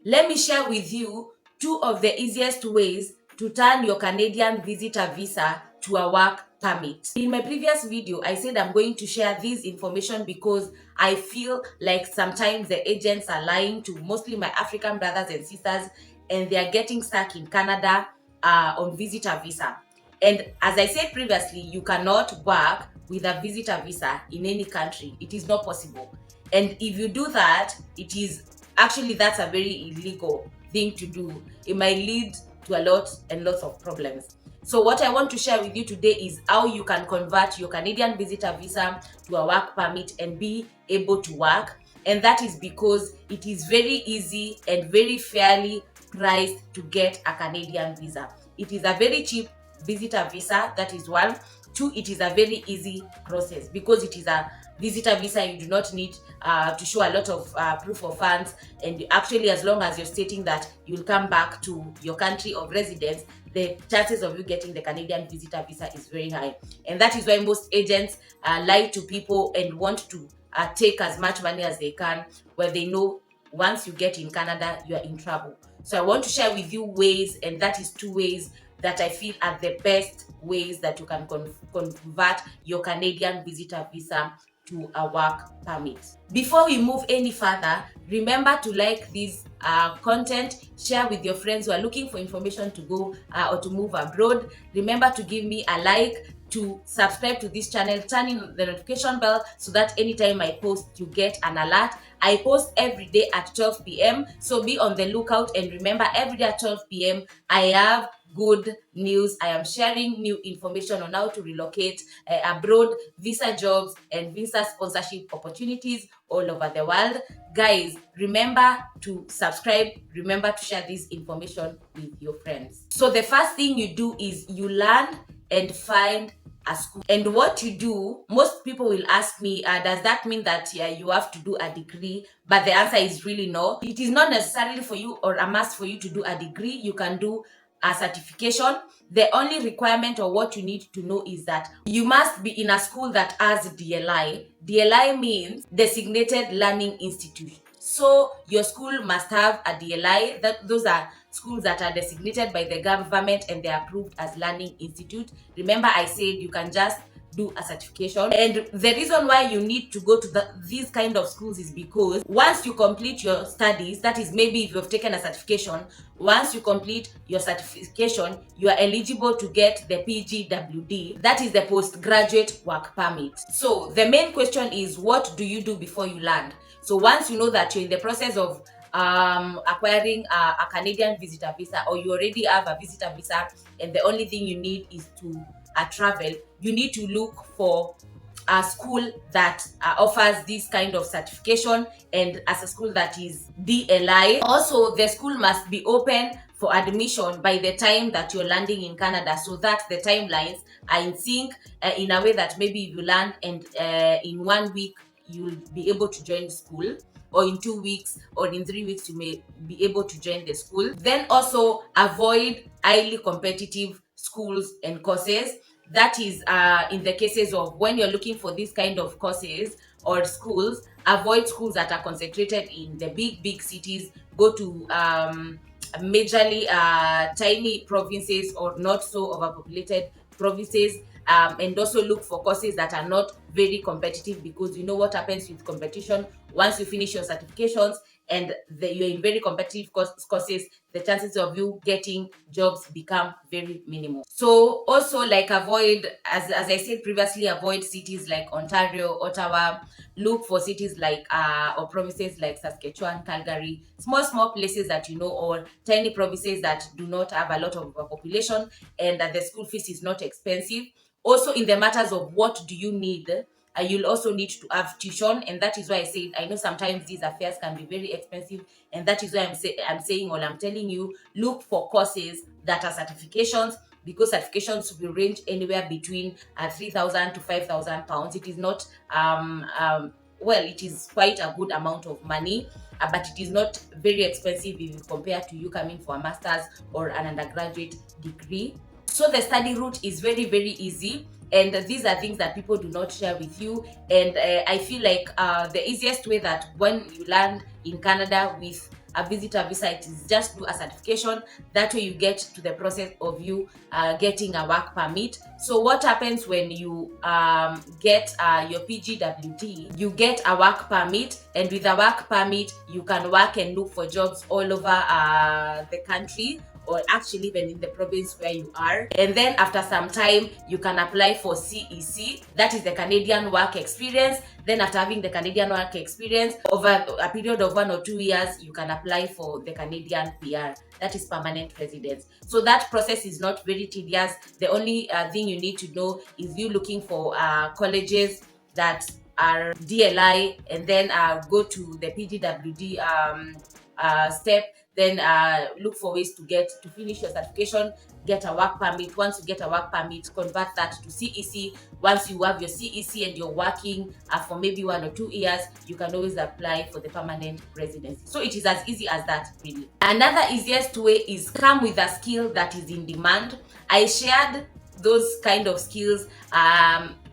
Let me share with you two of the easiest ways to turn your Canadian visitor visa to a work permit. In my previous video, I said I'm going to share this information because I feel like sometimes the agents are lying to mostly my African brothers and sisters, and they are getting stuck in Canada on visitor visa. And as I said previously, you cannot work with a visitor visa in any country. It is not possible. And if you do that, it is actually, that's a very illegal thing to do. It might lead to a lot and lots of problems. So what I want to share with you today is how you can convert your Canadian visitor visa to a work permit and be able to work. And that is because it is very easy and very fairly priced to get a Canadian visa. It is a very cheap visitor visa, that is one. Two, it is a very easy process because it is a visitor visa. You do not need to show a lot of proof of funds, and actually, as long as you're stating that you'll come back to your country of residence, the chances of you getting the Canadian visitor visa is very high. And that is why most agents lie to people and want to take as much money as they can, where they know once you get in Canada, you are in trouble. So I want to share with you ways, and that is two ways that I feel are the best ways that you can convert your Canadian visitor visa to a work permit. Before we move any further, remember to like this content, share with your friends who are looking for information to go or to move abroad. Remember to give me a like, to subscribe to this channel, turn in the notification bell so that anytime I post, you get an alert. I post every day at 12 p.m. So be on the lookout, and remember, every day at 12 p.m. I have good news. I am sharing new information on how to relocate abroad, visa jobs, and visa sponsorship opportunities all over the world. Guys, remember to subscribe. Remember to share this information with your friends. So the first thing you do is you learn and find a school. And what you do, most people will ask me, does that mean that you have to do a degree? But the answer is really no. It is not necessarily for you or a must for you to do a degree. You can do a certification. The only requirement or what you need to know is that you must be in a school that has DLI. DLI means Designated Learning Institute. So your school must have a DLI. Those are schools that are designated by the government and they are approved as learning institute. Remember, I said you can just do a certification. And the reason why you need to go to these kind of schools is because once you complete your studies, that is, maybe if you've taken a certification, once you complete your certification, you are eligible to get the PGWD, that is the postgraduate work permit. So the main question is, what do you do before you land? So once you know that you're in the process of acquiring a Canadian visitor visa, or you already have a visitor visa and the only thing you need is to travel, you need to look for a school that offers this kind of certification, and as a school that is DLI. Also, the school must be open for admission by the time that you're landing in Canada, so that the timelines are in sync, in a way that maybe you land and in 1 week you'll be able to join school, or in 2 weeks or in 3 weeks you may be able to join the school. Then also avoid highly competitive schools and courses. That is in the cases of when you're looking for this kind of courses or schools, avoid schools that are concentrated in the big cities. Go to majorly tiny provinces or not so overpopulated provinces. And also look for courses that are not very competitive, because you know what happens with competition. Once you finish your certifications and you're in very competitive courses, the chances of you getting jobs become very minimal. So also, like, avoid, as I said previously, avoid cities like Ontario, Ottawa. Look for cities like or provinces like Saskatchewan, Calgary, small places that you know, or tiny provinces that do not have a lot of population and that the school fees is not expensive. Also, in the matters of what do you need, you'll also need to have tuition, and that is why I said I know sometimes these affairs can be very expensive, and that is why I'm saying, or I'm telling you, look for courses that are certifications, because certifications will range anywhere between 3,000 to 5,000 pounds. It is not well, it is quite a good amount of money, but it is not very expensive if you compare to you coming for a master's or an undergraduate degree. So the study route is very easy, and these are things that people do not share with you. And I feel like the easiest way that when you land in Canada with a visitor visa. It is just do a certification. That way you get to the process of you getting a work permit. So what happens when you get your PGWT? You get a work permit, and with a work permit you can work and look for jobs all over the country, or actually even in the province where you are. And then after some time you can apply for CEC, that is the Canadian Work Experience. Then after having the Canadian Work Experience over a period of 1 or 2 years, you can apply for the Canadian PR, that is permanent residence. So that process is not very tedious. The only thing you need to know is you looking for colleges that are DLI, and then go to the PGWD step, then look for ways to finish your certification, get a work permit. Once you get a work permit, convert that to CEC. Once you have your CEC and you're working for maybe 1 or 2 years, you can always apply for the permanent residency. So it is as easy as that, really. Another easiest way is come with a skill that is in demand. I shared those kind of skills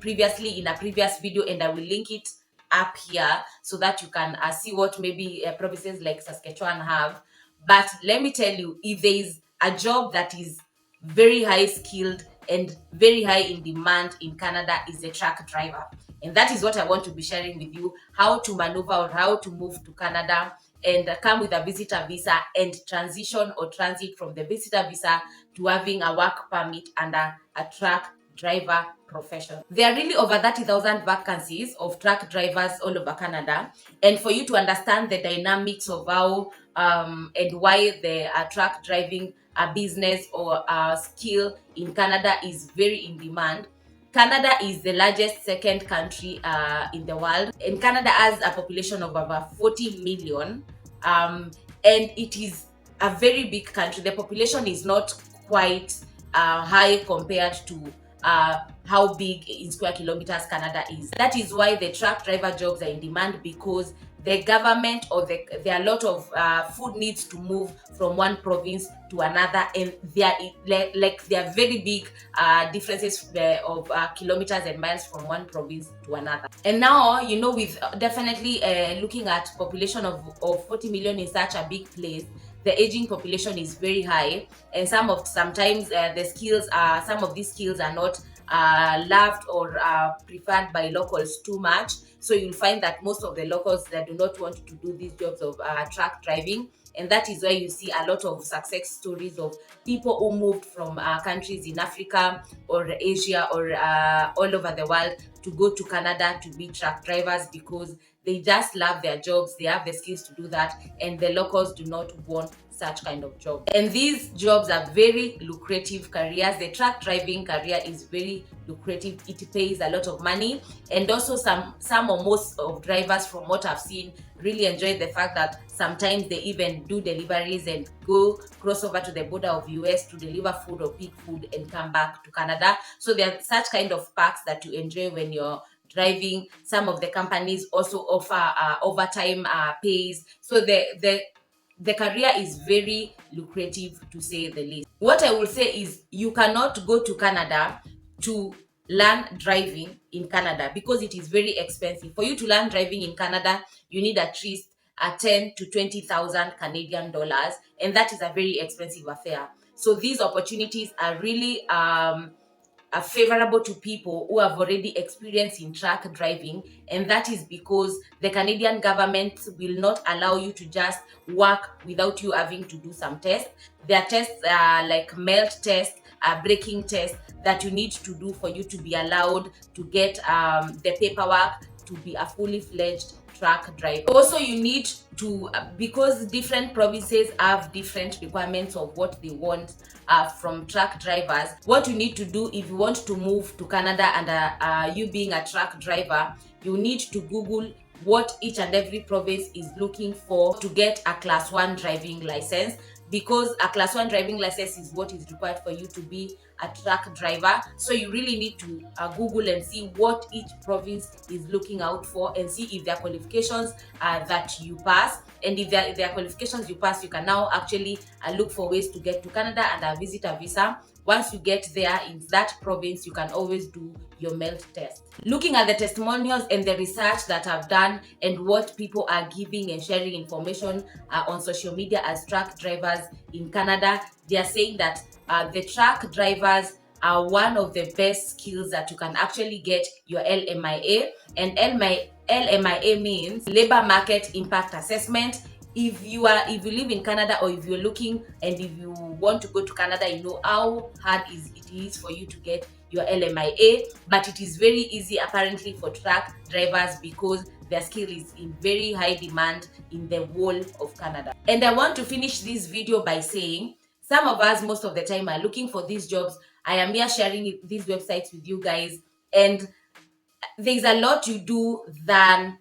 previously in a previous video, and I will link it up here so that you can see what maybe provinces like Saskatchewan have. But let me tell you, if there is a job that is very high skilled and very high in demand in Canada, is a truck driver. And that is what I want to be sharing with you, how to maneuver or how to move to Canada and come with a visitor visa and transition or transit from the visitor visa to having a work permit and a truck driver profession. There are really over 30,000 vacancies of truck drivers all over Canada, and for you to understand the dynamics of how and why the truck driving business or skill in Canada is very in demand. Canada is the largest second country in the world, and Canada has a population of over 40 million, and it is a very big country. The population is not quite high compared to how big in square kilometers Canada is. That is why the truck driver jobs are in demand, because the government or there are a lot of food needs to move from one province to another, and there are very big differences of kilometers and miles from one province to another. And now, with definitely looking at population of 40 million in such a big place, the aging population is very high, and sometimes some of these skills are not loved or preferred by locals too much. So you'll find that most of the locals that do not want to do these jobs of truck driving, and that is why you see a lot of success stories of people who moved from countries in Africa or Asia or all over the world to go to Canada to be truck drivers, because they just love their jobs, they have the skills to do that, and the locals do not want such kind of job. And these jobs are very lucrative careers. The truck driving career is very lucrative. It pays a lot of money, and also some or most of drivers, from what I've seen, really enjoy the fact that sometimes they even do deliveries and cross over to the border of US to deliver food or pick food and come back to Canada. So there are such kind of perks that you enjoy when you're driving. Some of the companies also offer overtime pays. So the career is very lucrative, to say the least. What I will say is, you cannot go to Canada to learn driving in Canada because it is very expensive. For you to learn driving in Canada, you need at least 10 to 20,000 Canadian dollars, and that is a very expensive affair. So these opportunities are really are favorable to people who have already experience in truck driving, and that is because the Canadian government will not allow you to just work without you having to do some tests. There are tests like melt test, braking test that you need to do for you to be allowed to get the paperwork to be a fully fledged truck driver. Also, you need to, because different provinces have different requirements of what they want from truck drivers, what you need to do if you want to move to Canada and you being a truck driver, you need to Google what each and every province is looking for to get a class 1 driving license, because a class 1 driving license is what is required for you to be a truck driver. So you really need to Google and see what each province is looking out for, and see if there are qualifications that you pass. And if there are qualifications you pass, you can now actually look for ways to get to Canada and visit a visa. once you get there in that province, you can always do your MELT test. Looking at the testimonials and the research that I've done and what people are giving and sharing information on social media as truck drivers in Canada, they are saying that the truck drivers are one of the best skills that you can actually get your LMIA. And LMIA means Labor Market Impact Assessment. If you live in Canada, or if you're looking and if you want to go to Canada, you know how hard it is for you to get your LMIA, but it is very easy apparently for truck drivers because their skill is in very high demand in the whole of Canada. And I want to finish this video by saying, some of us most of the time are looking for these jobs. I am here sharing these websites with you guys, and there's a lot you do than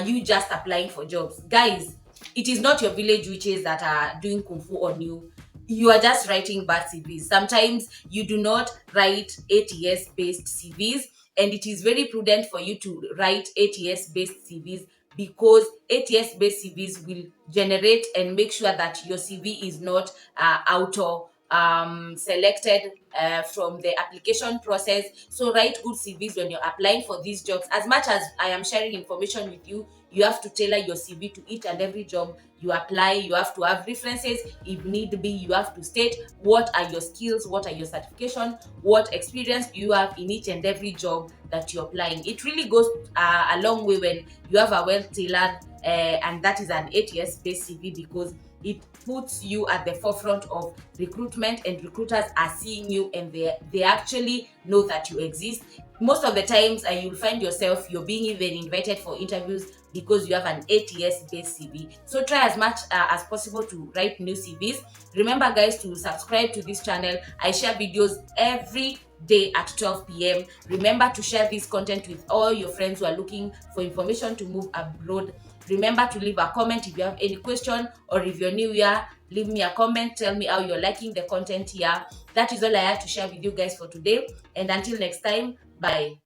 you just applying for jobs. Guys, it is not your village witches that are doing kung fu on you. You are just writing bad CVs. Sometimes you do not write ATS based CVs, and it is very prudent for you to write ATS based CVs, because ATS based CVs will generate and make sure that your CV is not auto selected from the application process. So write good CVs when you're applying for these jobs. As much as I am sharing information with you, you have to tailor your CV to each and every job you apply. You have to have references if need be. You have to state what are your skills, what are your certification, what experience do you have in each and every job that you're applying. It really goes a long way when you have a well tailored and that is an ATS based CV, because it puts you at the forefront of recruitment, and recruiters are seeing you and they actually know that you exist. Most of the times you'll find yourself you're being even invited for interviews because you have an ATS based CV. So try as much as possible to write new CVs. Remember guys to subscribe to this channel. I share videos every day at 12 p.m. Remember to share this content with all your friends who are looking for information to move abroad. Remember to leave a comment if you have any question, or if you're new here, leave me a comment, tell me how you're liking the content here. That is all I had to share with you guys for today, and until next time, bye.